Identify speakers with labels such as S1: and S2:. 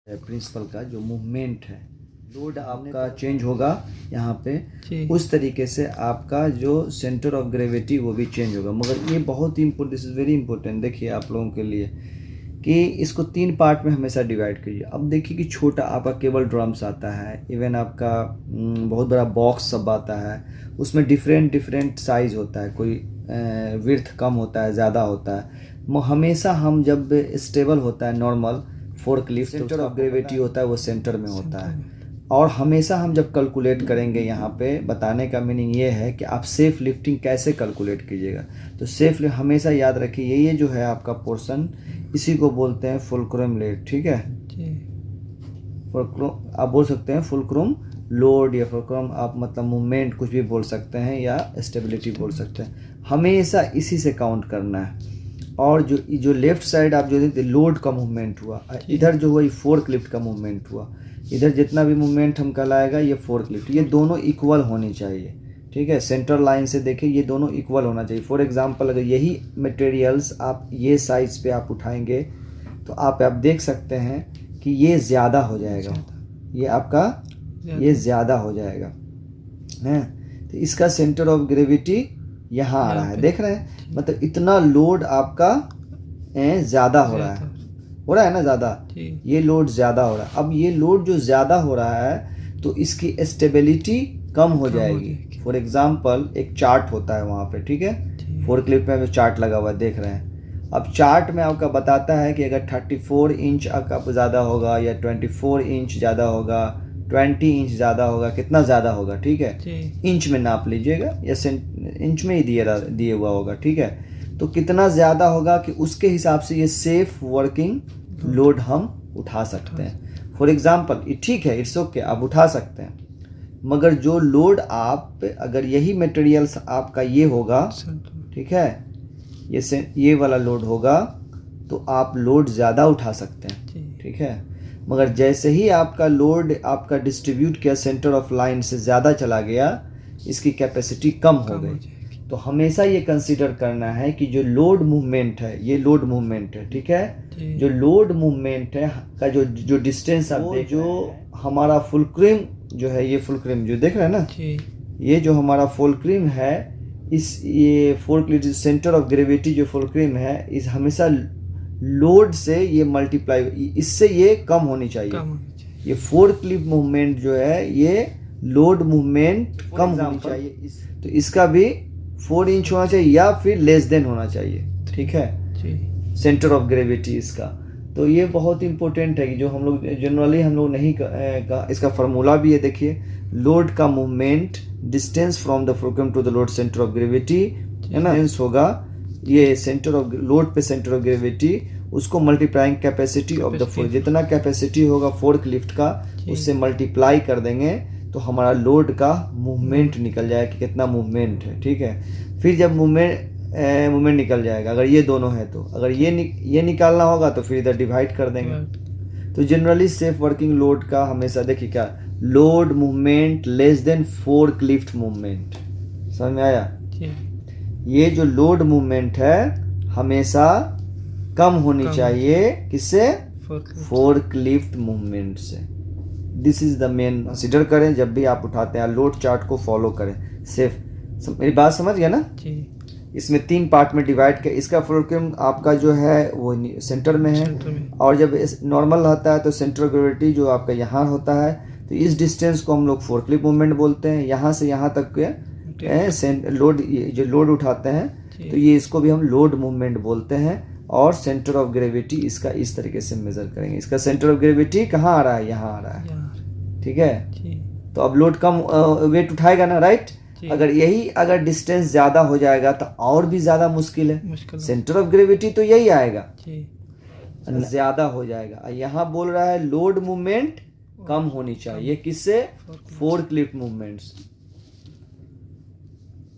S1: Principal का जो movement है, लोड आपका चेंज होगा यहाँ पे, उस तरीके से आपका जो सेंटर ऑफ ग्रेविटी वो भी चेंज होगा। मगर ये बहुत ही important, this is very important, देखिए आप लोगों के लिए कि इसको 3 पार्ट में हमेशा डिवाइड कीजिए। अब देखिए कि छोटा आपका केबल ड्रम्स आता है, इवन आपका बहुत बड़ा बॉक्स सब आता है, उसमें डिफरेंट साइज़ होता है, कोई विड्थ कम होता है, ज़्यादा होता है। हमेशा हम जब स्टेबल होता है normal forklift, centre of gravity होता है वो सेंटर में होता है। और हमेशा हम जब कैलकुलेट करेंगे, यहाँ पे बताने का मीनिंग ये है कि आप सेफ लिफ्टिंग कैसे कैलकुलेट कीजिएगा। तो सेफ हमेशा याद रखिए, ये जो है आपका पोर्शन, इसी को बोलते हैं फुलक्रम लोड, ठीक है। फुलक्रम आप बोल सकते हैं, फुलक्रम लोड या फुलक्रम आप मतलब मूवमेंट कुछ भी बोल सकते हैं, या स्टेबिलिटी बोल सकते हैं। हमेशा इसी से काउंट करना है। और जो लेफ्ट साइड आप जो देखते लोड का मूवमेंट हुआ, इधर जो हुआ ये फोर्कलिफ्ट का मूवमेंट हुआ, इधर जितना भी मूवमेंट हम कहलाएगा ये फोर्कलिफ्ट, ये दोनों इक्वल होनी चाहिए, ठीक है। सेंटर लाइन से देखिए ये दोनों इक्वल होना चाहिए। फॉर एग्जांपल अगर यही मटेरियल्स आप ये साइज पे आप उठाएंगे तो आप देख सकते हैं कि ये ज़्यादा हो जाएगा, ये आपका ये ज़्यादा हो जाएगा है। तो इसका सेंटर ऑफ ग्रेविटी यहाँ आ रहा है, देख रहे हैं, मतलब इतना लोड आपका ज़्यादा हो रहा है ना, ज़्यादा, ये लोड ज़्यादा हो रहा है। अब ये लोड जो ज़्यादा हो रहा है तो इसकी स्टेबिलिटी कम हो जाएगी। फॉर एग्जांपल एक चार्ट होता है वहाँ पे, ठीक है, फोर्कलिफ्ट में चार्ट लगा हुआ है, देख रहे हैं। अब चार्ट में आपका बताता है कि अगर 34 इंच आपका ज़्यादा होगा या 24 इंच ज़्यादा होगा, 20 इंच ज़्यादा होगा, कितना ज़्यादा होगा, ठीक है, इंच में नाप लीजिएगा या इंच में ही दिए हुआ होगा, ठीक है। तो कितना ज़्यादा होगा कि उसके हिसाब से ये सेफ वर्किंग लोड हम उठा सकते हैं। फॉर एग्जांपल ठीक है, इट्स ओके, आप उठा सकते हैं, मगर जो लोड आप अगर यही मटेरियल्स आपका ये होगा, ठीक है, ये वाला लोड होगा तो आप लोड ज़्यादा उठा सकते हैं, ठीक है। मगर जैसे ही आपका लोड आपका डिस्ट्रीब्यूट किया सेंटर ऑफ लाइन से ज़्यादा चला गया, इसकी कैपेसिटी कम हो गई। तो हमेशा ये कंसीडर करना है कि जो लोड मूवमेंट है, ये लोड मूवमेंट है, ठीक है, जो लोड मूवमेंट है का जो डिस्टेंस आप देख, जो हमारा फुलक्रम जो है, ये फुलक्रम जो देख रहे हैं ना, ये जो हमारा फुलक्रम है, ये फोर्कलिफ्ट सेंटर ऑफ ग्रेविटी जो फुलक्रम है, इस हमेशा लोड से ये मल्टीप्लाई, इससे ये कम होनी चाहिए। ये फोर्कलिफ्ट मूवमेंट जो है ये लोड मूवमेंट कम होनी चाहिए। तो इसका भी 4 इंच होना चाहिए या फिर लेस देन होना चाहिए, ठीक है, सेंटर ऑफ ग्रेविटी इसका। तो ये बहुत इंपॉर्टेंट है कि जो हम लोग जनरली हम लोग नहीं इसका फार्मूला भी है, देखिए, लोड का movement distance from the fulcrum to the load center of gravity है ना, होगा ये सेंटर ऑफ लोड पे सेंटर ऑफ ग्रेविटी, उसको multiplying capacity of the fork, जितना कैपेसिटी होगा फोर्क लिफ्ट का उससे मल्टीप्लाई कर देंगे तो हमारा लोड का मूवमेंट निकल जाएगा कि कितना मूवमेंट है, ठीक है। फिर जब मूवमेंट निकल जाएगा, अगर ये दोनों है तो अगर ये निकालना होगा तो फिर इधर डिवाइड कर देंगे। तो जनरली सेफ वर्किंग लोड का हमेशा देखिए क्या, load movement less than fork lift movement, समझ में आया। ये जो लोड मूवमेंट है हमेशा कम होनी चाहिए, किससे, फोर्क लिफ्ट मूवमेंट से। This is the main, consider करें जब भी आप उठाते हैं, लोड चार्ट को फॉलो करें सेफ। मेरी बात समझ गया ना। इसमें 3 पार्ट में डिवाइड किया। इसका फुलक्रम आपका जो है वो सेंटर में है, और जब नॉर्मल रहता है तो सेंटर ऑफ ग्रेविटी जो आपका यहाँ होता है, तो इस डिस्टेंस को हम लोग फोर्कलिफ्ट मूवमेंट बोलते हैं। यहाँ से यहाँ तक के लोड, जो लोड उठाते हैं तो ये इसको भी हम लोड मूवमेंट बोलते हैं। और सेंटर ऑफ ग्रेविटी इसका इस तरीके से मेजर करेंगे। इसका सेंटर ऑफ ग्रेविटी कहाँ आ रहा है, यहाँ आ रहा है, ठीक है। तो अब लोड कम वेट उठाएगा ना, राइट। अगर डिस्टेंस ज्यादा हो जाएगा तो और भी ज्यादा मुश्किल है, सेंटर ऑफ ग्रेविटी तो यही आएगा, ज्यादा हो जाएगा। यहाँ बोल रहा है लोड मूवमेंट कम होनी चाहिए, किससे, फोर्कलिफ्ट मूवमेंट्स।